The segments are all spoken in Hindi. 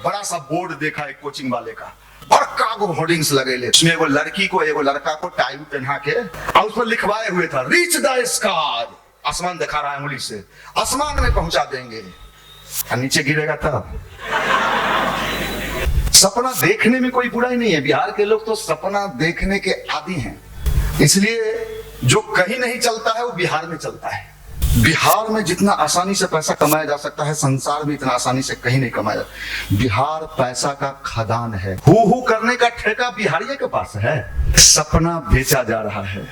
बड़ा सा बोर्ड देखा एक कोचिंग वाले का, बड़का गो होर्डिंग्स लगेले, उसमें एगो लड़की को एगो लड़का को टाई पहना के और उस पर लिखवाए हुए था रीच द स्काई, आसमान दिखा रहा है उंगली से, आसमान में पहुंचा देंगे, और नीचे गिरेगा तब। सपना देखने में कोई बुराई नहीं है, बिहार के लोग तो सपना देखने के आदी हैं, इसलिए जो कहीं नहीं चलता है वो बिहार में चलता है। बिहार में जितना आसानी से पैसा कमाया जा सकता है संसार में इतना आसानी से कहीं नहीं कमाया। बिहार पैसा का खदान है, हु करने का ठेका बिहारियों के पास है। सपना बेचा जा रहा है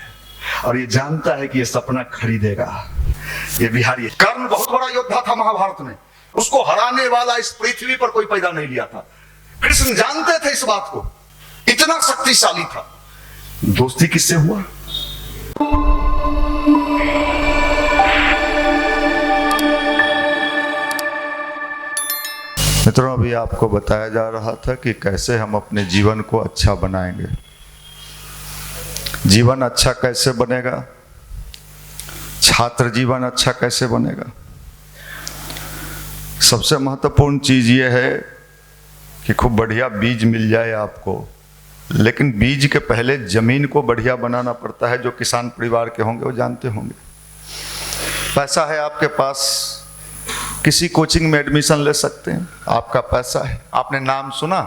और ये जानता है कि ये सपना खरीदेगा। ये बिहारी कर्ण बहुत बड़ा योद्धा था महाभारत में, उसको हराने वाला इस पृथ्वी पर कोई पैदा नहीं लिया था। कृष्ण जानते थे इस बात को, इतना शक्तिशाली था। दोस्ती किससे हुआ? मित्रों, अभी आपको बताया जा रहा था कि कैसे हम अपने जीवन को अच्छा बनाएंगे। जीवन अच्छा कैसे बनेगा, छात्र जीवन अच्छा कैसे बनेगा। सबसे महत्वपूर्ण चीज ये है कि खूब बढ़िया बीज मिल जाए आपको, लेकिन बीज के पहले जमीन को बढ़िया बनाना पड़ता है। जो किसान परिवार के होंगे वो जानते होंगे। पैसा है आपके पास, किसी कोचिंग में एडमिशन ले सकते हैं, आपका पैसा है। आपने नाम सुना,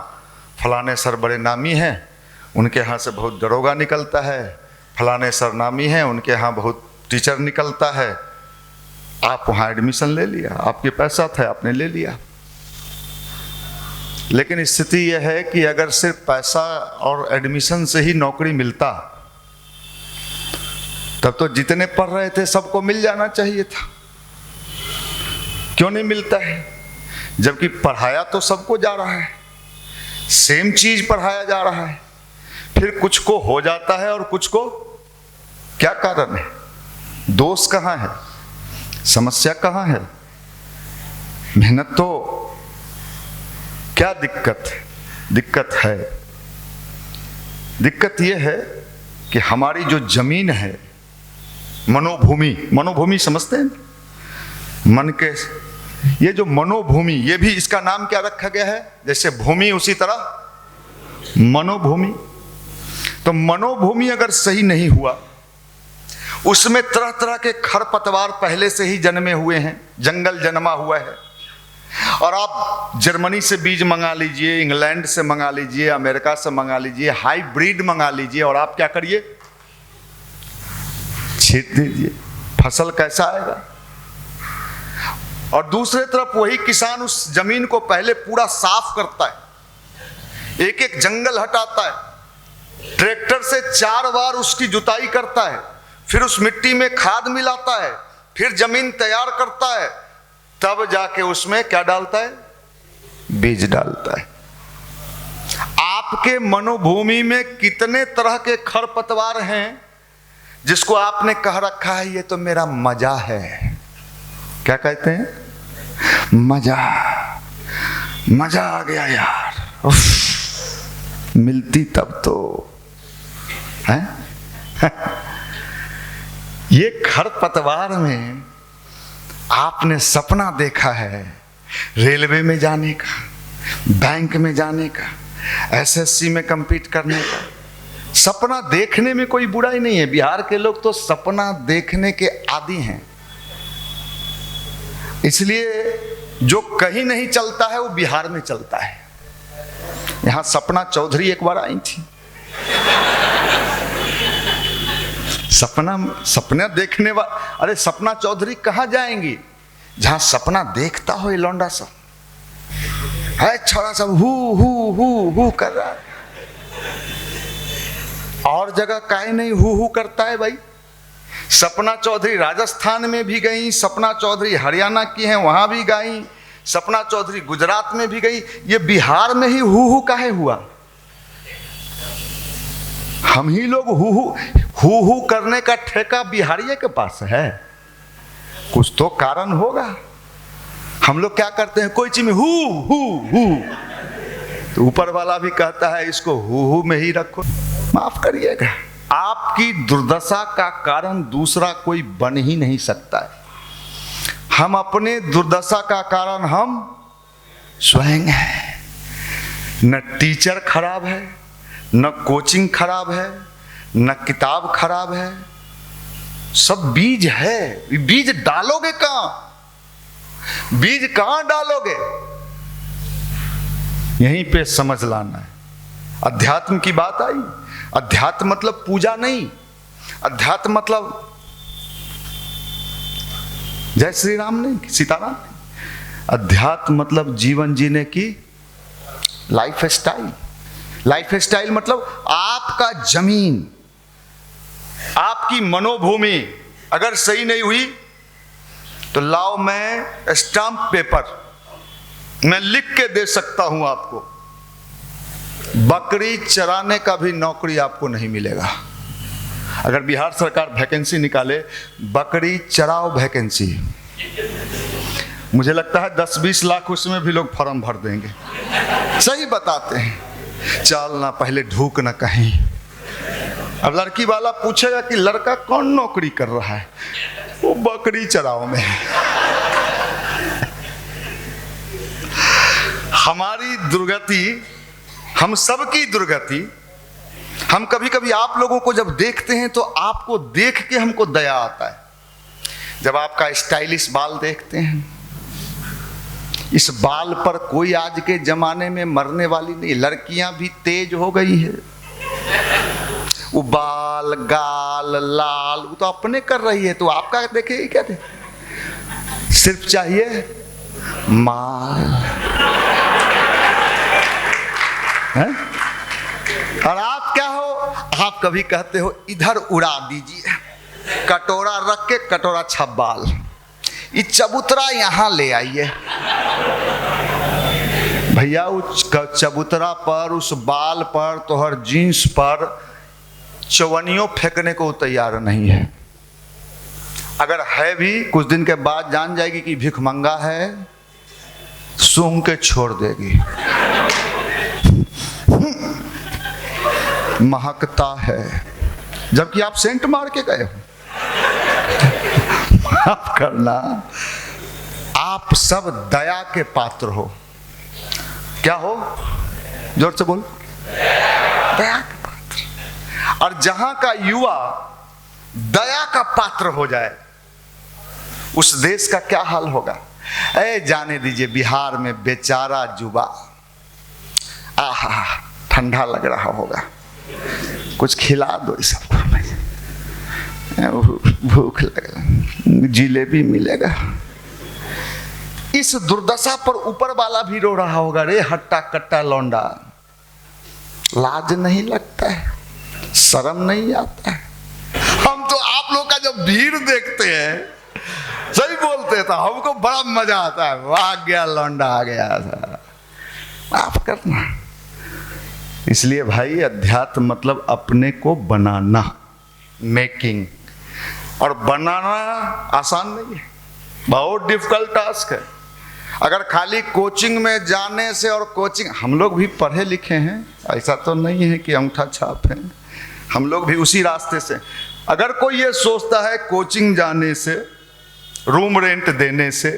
फलाने सर बड़े नामी हैं, उनके यहाँ से बहुत दरोगा निकलता है, फलाने सर नामी हैं, उनके यहाँ बहुत टीचर निकलता है। आप वहाँ एडमिशन ले लिया, आपके पैसा था, आपने ले लिया। लेकिन स्थिति यह है कि अगर सिर्फ पैसा और एडमिशन से ही नौकरी मिलता तब तो जितने पढ़ रहे थे सबको मिल जाना चाहिए था। क्यों नहीं मिलता है? जबकि पढ़ाया तो सबको जा रहा है, सेम चीज पढ़ाया जा रहा है, फिर कुछ को हो जाता है और कुछ को। क्या कारण है? दोष कहाँ है? समस्या कहाँ है? मेहनत तो क्या दिक्कत है? दिक्कत है, दिक्कत यह है कि हमारी जो जमीन है, मनोभूमि समझते हैं? मन के ये जो मनोभूमि, ये भी इसका नाम क्या रखा गया है? जैसे भूमि उसी तरह मनोभूमि। तो मनोभूमि अगर सही नहीं हुआ, उसमें तरह तरह के खरपतवार पहले से ही जन्मे हुए हैं, जंगल जन्मा हुआ है। और आप जर्मनी से बीज मंगा लीजिए, इंग्लैंड से मंगा लीजिए, अमेरिका से मंगा लीजिए, हाइब्रिड मंगा लीजिए, और आप क्या करिए? छींट दीजिए, फसल कैसा आएगा? और दूसरे तरफ वही किसान उस जमीन को पहले पूरा साफ करता है, एक एक जंगल हटाता है, ट्रैक्टर से 4 बार उसकी जुताई करता है, फिर उस मिट्टी में खाद मिलाता है, फिर जमीन तैयार करता है, तब जाके उसमें क्या डालता है? बीज डालता है। आपके मनोभूमि में कितने तरह के खरपतवार हैं जिसको आपने कह रखा है ये तो मेरा मजा है। क्या कहते हैं? मजा, मजा आ गया यार, उफ, मिलती तब तो है। ये खरपतवार में आपने सपना देखा है रेलवे में जाने का, बैंक में जाने का, एसएससी में compete करने का। सपना देखने में कोई बुराई नहीं है। बिहार के लोग तो सपना देखने के आदी हैं, इसलिए जो कहीं नहीं चलता है वो बिहार में चलता है। यहां सपना चौधरी एक बार आई थी, सपना देखने वाला। अरे सपना चौधरी कहाँ जाएंगी? जहां सपना देखता हो ये लौंडा सब है, छोरा सब हु कर रहा है। और जगह काहे नहीं हु करता है भाई? सपना चौधरी राजस्थान में भी गई, सपना चौधरी हरियाणा की हैं, वहां भी गई, सपना चौधरी गुजरात में भी गई। ये बिहार में ही हु काहे हुआ? हम ही लोग हु करने का ठेका बिहारिये के पास है। कुछ तो कारण होगा। हम लोग क्या करते हैं, कोई चीज में हु तो ऊपर वाला भी कहता है इसको हु में ही रखो। माफ करिएगा, आपकी दुर्दशा का कारण दूसरा कोई बन ही नहीं सकता है। हम अपने दुर्दशा का कारण हम स्वयं हैं। न टीचर खराब है, न कोचिंग खराब है, न किताब खराब है, सब बीज है। बीज डालोगे कहां? बीज कहां डालोगे? यहीं पे समझ लाना है। अध्यात्म की बात आई। अध्यात्म मतलब पूजा नहीं, अध्यात्म मतलब जय श्री राम नहीं, सीताराम नहीं। अध्यात्म मतलब जीवन जीने की लाइफ स्टाइल। लाइफ स्टाइल मतलब आपका जमीन, आपकी मनोभूमि अगर सही नहीं हुई तो लाओ, मैं स्टाम्प पेपर मैं लिख के दे सकता हूं आपको, बकरी चराने का भी नौकरी आपको नहीं मिलेगा। अगर बिहार सरकार वैकेंसी निकाले, बकरी चराओ वैकेंसी, मुझे लगता है 10-20 लाख उसमें भी लोग फॉर्म भर देंगे। सही बताते हैं। चल ना, पहले ढूक ना कहीं। अब लड़की वाला पूछेगा कि लड़का कौन नौकरी कर रहा है, वो बकरी चराओ में। हमारी दुर्गति, हम सबकी दुर्गति, हम कभी कभी आप लोगों को जब देखते हैं तो आपको देख के हमको दया आता है। जब आपका स्टाइलिश बाल देखते हैं, इस बाल पर कोई आज के जमाने में मरने वाली नहीं। लड़कियां भी तेज हो गई है, वो बाल गाल लाल वो तो अपने कर रही है, तो आपका देखेगी क्या? सिर्फ चाहिए माल है? और आप क्या हो? आप कभी कहते हो इधर उड़ा दीजिए, कटोरा रख के कटोरा छब्बाल, ये चबूतरा यहां ले आइए। भैया उस चबूतरा पर, उस बाल पर, तोहर जीन्स पर चवनियों फेंकने को तैयार नहीं है। अगर है भी, कुछ दिन के बाद जान जाएगी कि भिखमंगा है, सूंघ के छोड़ देगी। महकता है, जबकि आप सेंट मार के गए हो। माफ करना, आप सब दया के पात्र हो। क्या हो? जोर से बोल। दया के पात्र। और जहां का युवा दया का पात्र हो जाए, उस देश का क्या हाल होगा? जाने दीजिए, बिहार में बेचारा युवा, आहा ठंडा लग रहा होगा, कुछ खिला दो इस सबको, भूख लगे, जिलेबी मिलेगा। इस दुर्दशा पर ऊपर वाला भी रो रहा होगा, रे हट्टा कट्टा लौंडा, लाज नहीं लगता है, शर्म नहीं आता है। हम तो आप लोग का जब भीड़ देखते हैं, सही बोलते हैं, तो हमको बड़ा मजा आता है। वाह गया लौंडा, आ गया था। माफ करना। इसलिए भाई, अध्यात्म मतलब अपने को बनाना, मेकिंग। और बनाना आसान नहीं है, बहुत डिफिकल्ट टास्क है। अगर खाली कोचिंग में जाने से, और कोचिंग, हम लोग भी पढ़े लिखे हैं, ऐसा तो नहीं है कि अंगूठा छाप है, हम लोग भी उसी रास्ते से। अगर कोई ये सोचता है कोचिंग जाने से, रूम रेंट देने से,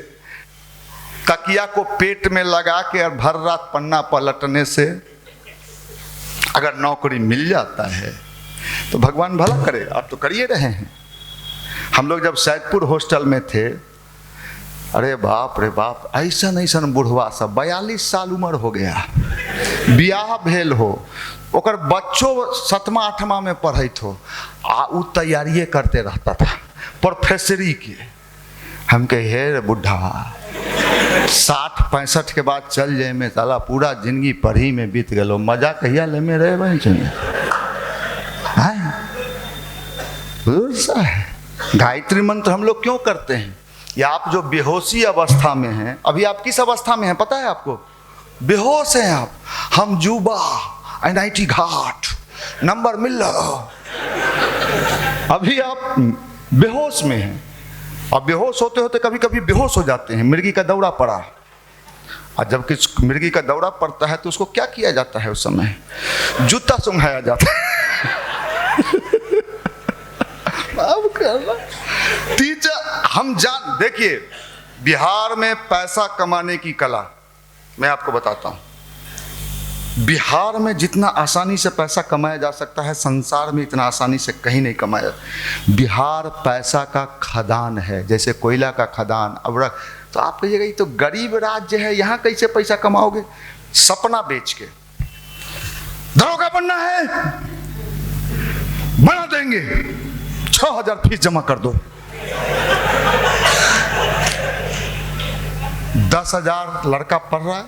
तकिया को पेट में लगा के और भर रात पन्ना पलटने से अगर नौकरी मिल जाता है तो भगवान भला करे। आप तो करिए रहे हैं। हम लोग जब सैदपुर हॉस्टल में थे, अरे बाप रे बाप, ऐसा ऐसा बुढ़वा सब 42 साल उम्र हो गया, बियाह भेल हो, ओकर बच्चों 7वां 8वां में पढ़त हो, उ तैयारिए करते रहता था प्रोफेसरी की। हम कहे हे बुढ़ा, 60-65 के बाद चल जाए में, साला पूरा जिंदगी पढ़ी में बीत गलो, मजा कहिया ले में रहे बन चाहिए। गायत्री मंत्र हम लोग क्यों करते हैं? या आप जो बेहोशी अवस्था में हैं, अभी आप किस अवस्था में हैं पता है आपको? बेहोश हैं आप। हम जुबा NIT घाट नंबर मिल रहा, अभी आप बेहोश में हैं। और बेहोश होते होते कभी कभी बेहोश हो जाते हैं। मिर्गी का दौरा पड़ा, और जब किसी मिर्गी का दौरा पड़ता है तो उसको क्या किया जाता है? उस समय जूता सुंघाया जाता है। टीचर, हम जान, देखिए बिहार में पैसा कमाने की कला मैं आपको बताता हूं। बिहार में जितना आसानी से पैसा कमाया जा सकता है, संसार में इतना आसानी से कहीं नहीं कमाया। बिहार पैसा का खदान है, जैसे कोयला का खदान। अब तो आप कहिएगा ये तो गरीब राज्य है, यहाँ कैसे पैसा कमाओगे? सपना बेच के। दरोगा बनना है, बना देंगे, 6,000 फीस जमा कर दो। 10,000 लड़का पढ़ रहा है,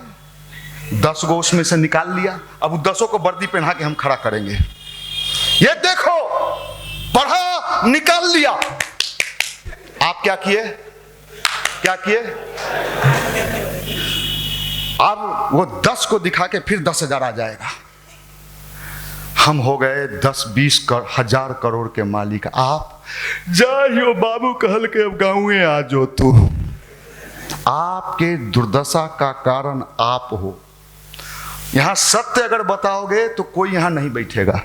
10 गो उसमें से निकाल लिया, अब 10 को वर्दी पहना के हम खड़ा करेंगे। ये देखो पढ़ा, निकाल लिया। आप क्या किए? क्या किए? अब वो 10 को दिखा के फिर 10,000 आ जाएगा। हम हो गए 10-20 हजार करोड़ के मालिक। आप जाइयो बाबू कहल के अब गाँव आ जो तू। आपके दुर्दशा का कारण आप हो। यहां सत्य अगर बताओगे तो कोई यहां नहीं बैठेगा।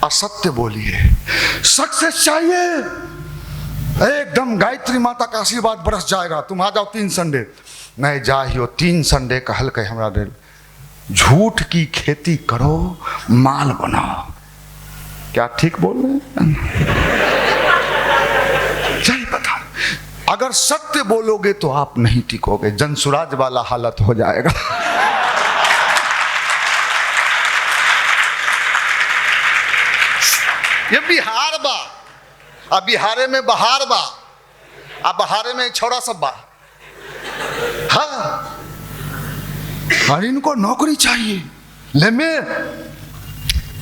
असत्य बोलिए, सक्सेस चाहिए, एकदम गायत्री माता का आशीर्वाद बरस जाएगा, तुम आ जाओ 3 संडे। नहीं जाइयो 3 संडे कहल के हमरा दिल। झूठ की खेती करो, माल बनाओ। क्या ठीक बोल रहे हैं? सही बता। अगर सत्य बोलोगे तो आप नहीं टिकोगे, जनसुराज वाला हालत हो जाएगा। ये बिहार बा, अब बिहारे में बहार बा, अब बहारे में छोड़ा सब बा। हाँ, और इनको नौकरी चाहिए। ले में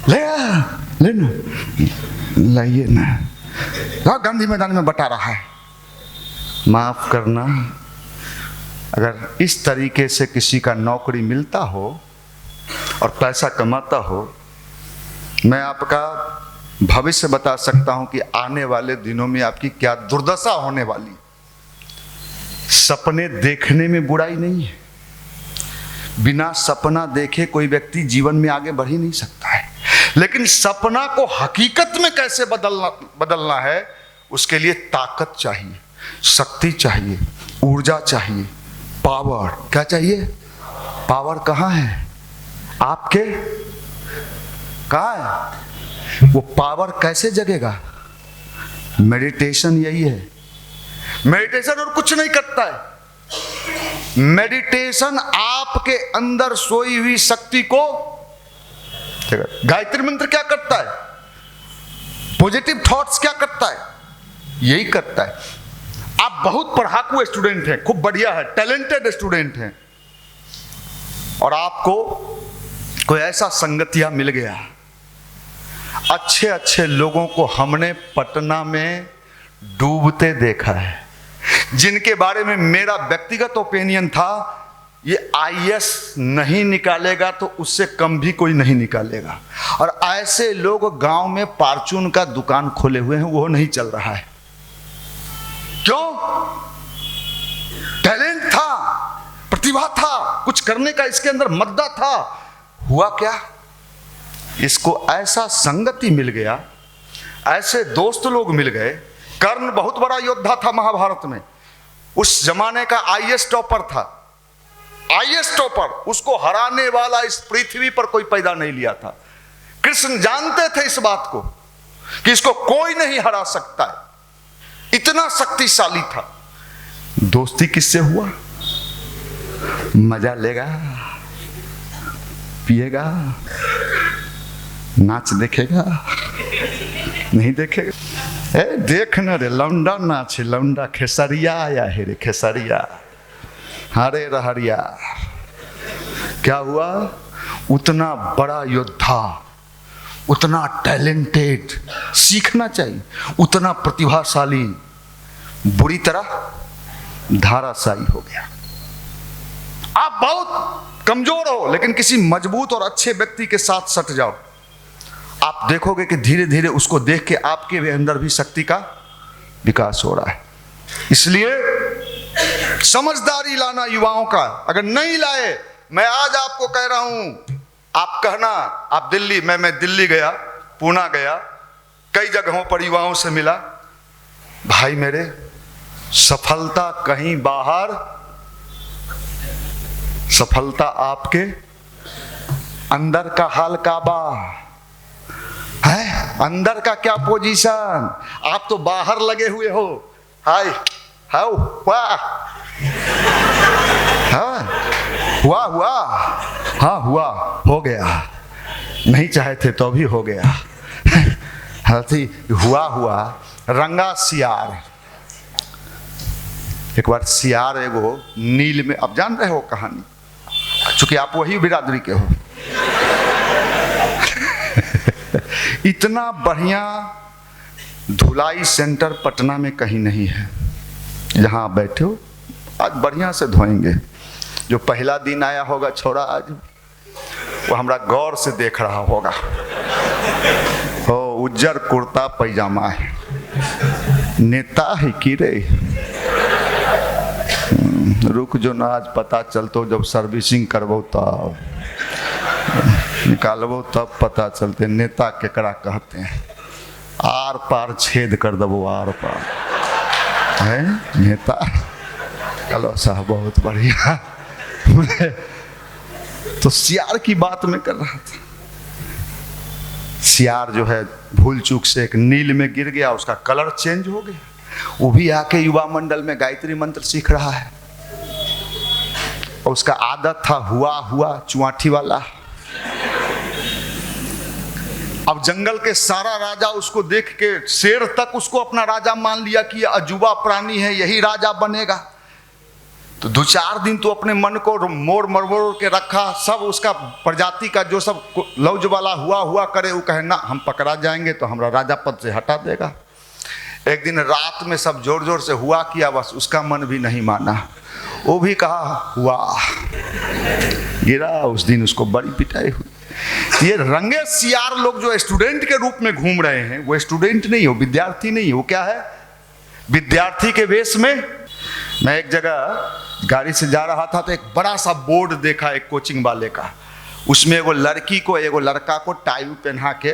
ले ना, लाइए ना। गांधी मैदान में बता रहा है। माफ करना, अगर इस तरीके से किसी का नौकरी मिलता हो और पैसा कमाता हो, मैं आपका भविष्य बता सकता हूं कि आने वाले दिनों में आपकी क्या दुर्दशा होने वाली। सपने देखने में बुराई नहीं है, बिना सपना देखे कोई व्यक्ति जीवन में आगे बढ़ ही नहीं सकता है। लेकिन सपना को हकीकत में कैसे बदलना है, उसके लिए ताकत चाहिए, शक्ति चाहिए, ऊर्जा चाहिए, पावर। क्या चाहिए? पावर कहाँ है? आपके कहाँ है? वो पावर कैसे जगेगा? मेडिटेशन यही है। मेडिटेशन और कुछ नहीं करता है। मेडिटेशन आपके अंदर सोई हुई शक्ति को, गायत्री मंत्र क्या करता है? पॉजिटिव थॉट्स क्या करता है? यही करता है। आप बहुत पढ़ाकू स्टूडेंट हैं, खूब बढ़िया है, टैलेंटेड स्टूडेंट हैं, और आपको कोई ऐसा संगतिया मिल गया। अच्छे अच्छे लोगों को हमने पटना में डूबते देखा है, जिनके बारे में मेरा व्यक्तिगत ओपिनियन था ये आईएएस नहीं निकालेगा तो उससे कम भी कोई नहीं निकालेगा। और ऐसे लोग गांव में फार्चून का दुकान खोले हुए हैं, वो नहीं चल रहा है। क्यों? टैलेंट था, प्रतिभा था, कुछ करने का इसके अंदर मद्दा था। हुआ क्या? इसको ऐसा संगति मिल गया, ऐसे दोस्त लोग मिल गए। कर्ण बहुत बड़ा योद्धा था महाभारत में, उस जमाने का आईएएस टॉपर था। आईएएस टॉपर, उसको हराने वाला इस पृथ्वी पर कोई पैदा नहीं लिया था। कृष्ण जानते थे इस बात को कि इसको कोई नहीं हरा सकता है, इतना शक्तिशाली था। दोस्ती किससे हुआ? मजा लेगा, पिएगा, नाच देखेगा, नहीं देखेगा। देखना रे लौंडा नाच, लौंडा खेसरिया आया है रे, खेसरिया हरे रहरिया। क्या हुआ? उतना बड़ा योद्धा, उतना टैलेंटेड, सीखना चाहिए, उतना प्रतिभाशाली, बुरी तरह धाराशायी हो गया। आप बहुत कमजोर हो, लेकिन किसी मजबूत और अच्छे व्यक्ति के साथ सट जाओ, आप देखोगे कि धीरे धीरे उसको देख के आपके भी अंदर भी शक्ति का विकास हो रहा है। इसलिए समझदारी लाना युवाओं का, अगर नहीं लाए, मैं आज आपको कह रहा हूं, आप कहना, आप दिल्ली, मैं दिल्ली गया, पूना गया, कई जगहों पर युवाओं से मिला। भाई मेरे, सफलता कहीं बाहर, सफलता आपके अंदर का हाल काबा है, अंदर का क्या पोजीशन। आप तो बाहर लगे हुए हो, हाय हाउ वाह, हाँ हुआ हुआ, हाँ हुआ, हो गया, नहीं चाहे थे तो भी हो गया। हाथी हुआ हुआ, रंगा सियार। एक बार सियार एगो नील में, अब जान रहे हो कहानी, चूंकि आप वही बिरादरी के हो। इतना बढ़िया धुलाई सेंटर पटना में कहीं नहीं है। जहां आप बैठे हो आज बढ़िया से धोएंगे। जो पहला दिन आया होगा छोरा आज, वो हमरा गौर से देख रहा होगा। हो उज्जर कुर्ता पैजामा है, नेता है कि रे। रुक जो ना, आज पता चलतो जब सर्विसिंग करबो तब निकालबो, तब पता चलते नेता केकरा कहते हैं। आर पार छेद कर दबो, आर पार है नेता। चलो साहब बहुत बढ़िया। तो सियार की बात में कर रहा था। सियार जो है भूल चूक से एक नील में गिर गया, उसका कलर चेंज हो गया। वो भी आके युवा मंडल में गायत्री मंत्र सीख रहा है। और उसका आदत था हुआ हुआ चुआठी वाला। अब जंगल के सारा राजा उसको देख के, शेर तक उसको अपना राजा मान लिया कि यह अजूबा प्राणी है, यही राजा बनेगा। तो 2-4 दिन तो अपने मन को मोड़ मरोड़ के रखा। सब उसका प्रजाति का जो सब लौज वाला हुआ हुआ करे, वो कहे ना हम पकड़ा जाएंगे तो हमारा राजा पद से हटा देगा। एक दिन रात में सब जोर जोर से हुआ किया, बस उसका मन भी नहीं माना। वो भी कहा हुआ, गिरा। उस दिन उसको बड़ी पिटाई हुई। ये रंगे सियार लोग जो स्टूडेंट के रूप में घूम रहे हैं, वो स्टूडेंट नहीं हो, विद्यार्थी नहीं हो, क्या है? विद्यार्थी के वेश में। मैं एक जगह गाड़ी से जा रहा था तो एक बड़ा सा बोर्ड देखा एक कोचिंग वाले का। उसमें एगो लड़की को एगो लड़का को टाई पहना के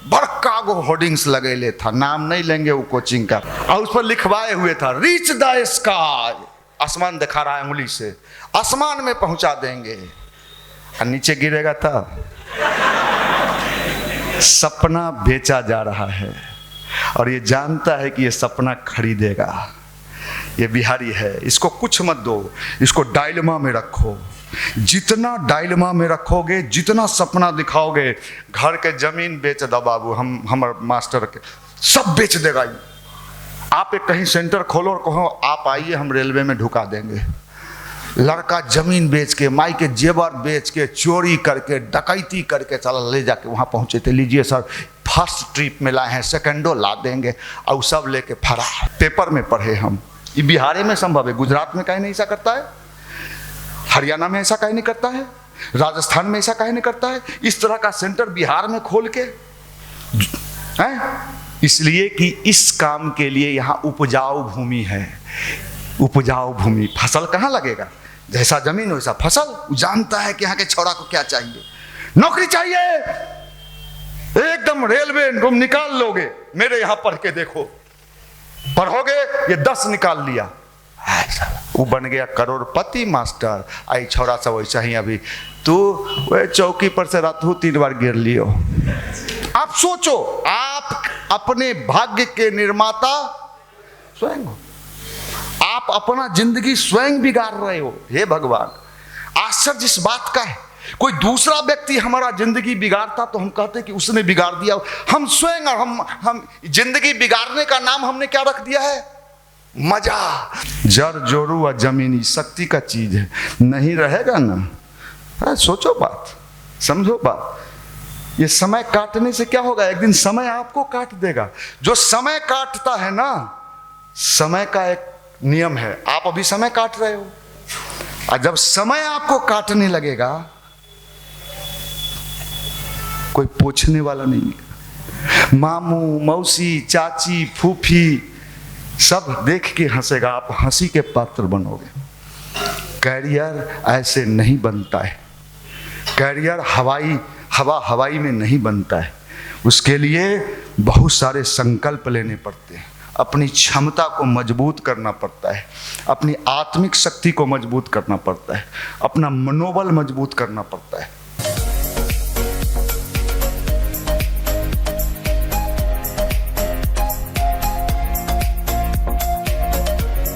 बड़का गो होर्डिंग्स लगेले था, नाम नहीं लेंगे वो कोचिंग का, और उस पर लिखवाए हुए था रीच द स्काई। आसमान दिखा रहा है उंगली से, आसमान में पहुंचा देंगे। और नीचे गिरेगा तब। सपना बेचा जा रहा है और ये जानता है कि ये सपना खरीदेगा। ये बिहारी है, इसको कुछ मत दो, इसको डायलमा में रखो। जितना डायलमा में रखोगे, जितना सपना दिखाओगे, घर के जमीन बेच दो बाबू, हमारे मास्टर के सब बेच देगा ये। आप एक कहीं सेंटर खोलो और कहो आप आइए हम रेलवे में ढुका देंगे। लड़का जमीन बेच के, माई के जेवर बेच के, चोरी करके, डकैती करके चला ले जाके वहाँ पहुँचे थे। लीजिए सर, फर्स्ट ट्रिप में लाए हैं, सेकंडो ला देंगे, और सब लेके फरार। पेपर में पढ़े हम। ये बिहार में संभव है, गुजरात में कहीं नहीं ऐसा करता है, हरियाणा में ऐसा कहीं नहीं करता है, राजस्थान में ऐसा कहीं नहीं करता है। इस तरह का सेंटर बिहार में खोल के हैं, इसलिए कि इस काम के लिए यहाँ उपजाऊ भूमि है। उपजाऊ भूमि, फसल कहाँ लगेगा? जैसा जमीन वैसा फसल। जानता है कि यहाँ के छोरा को क्या चाहिए। नौकरी चाहिए, एकदम रेलवे तुम निकाल लोगे, मेरे यहाँ पढ़ के देखो। पढ़ोगे, ये 10 निकाल लिया, वो बन गया करोड़पति मास्टर। आई छोरा सा वैसा ही अभी तू वह चौकी पर से रात 3 बार गिर लियो। आप सोचो, आप अपने भाग्य के निर्माता स्वयं हो। आप अपना जिंदगी स्वयं बिगाड़ रहे हो। हे भगवान, आश्चर्य इस बात का है, कोई दूसरा व्यक्ति हमारा जिंदगी बिगाड़ता तो हम कहते कि उसने बिगाड़ दिया। हम स्वयं, और हम जिंदगी बिगाड़ने का नाम हमने क्या रख दिया है? मजा। जर जोरू व जमीनी शक्ति का चीज है, नहीं रहेगा ना। सोचो बात, समझो बात। ये समय काटने से क्या होगा? एक दिन समय आपको काट देगा। जो समय काटता है ना, समय का एक नियम है, आप अभी समय काट रहे हो, और जब समय आपको काटने लगेगा, कोई पूछने वाला नहीं। मामू, मौसी, चाची, फूफी सब देख के हंसेगा, आप हंसी के पात्र बनोगे। कैरियर ऐसे नहीं बनता है। कैरियर हवाई में नहीं बनता है। उसके लिए बहुत सारे संकल्प लेने पड़ते हैं। अपनी क्षमता को मजबूत करना पड़ता है, अपनी आत्मिक शक्ति को मजबूत करना पड़ता है, अपना मनोबल मजबूत करना पड़ता है।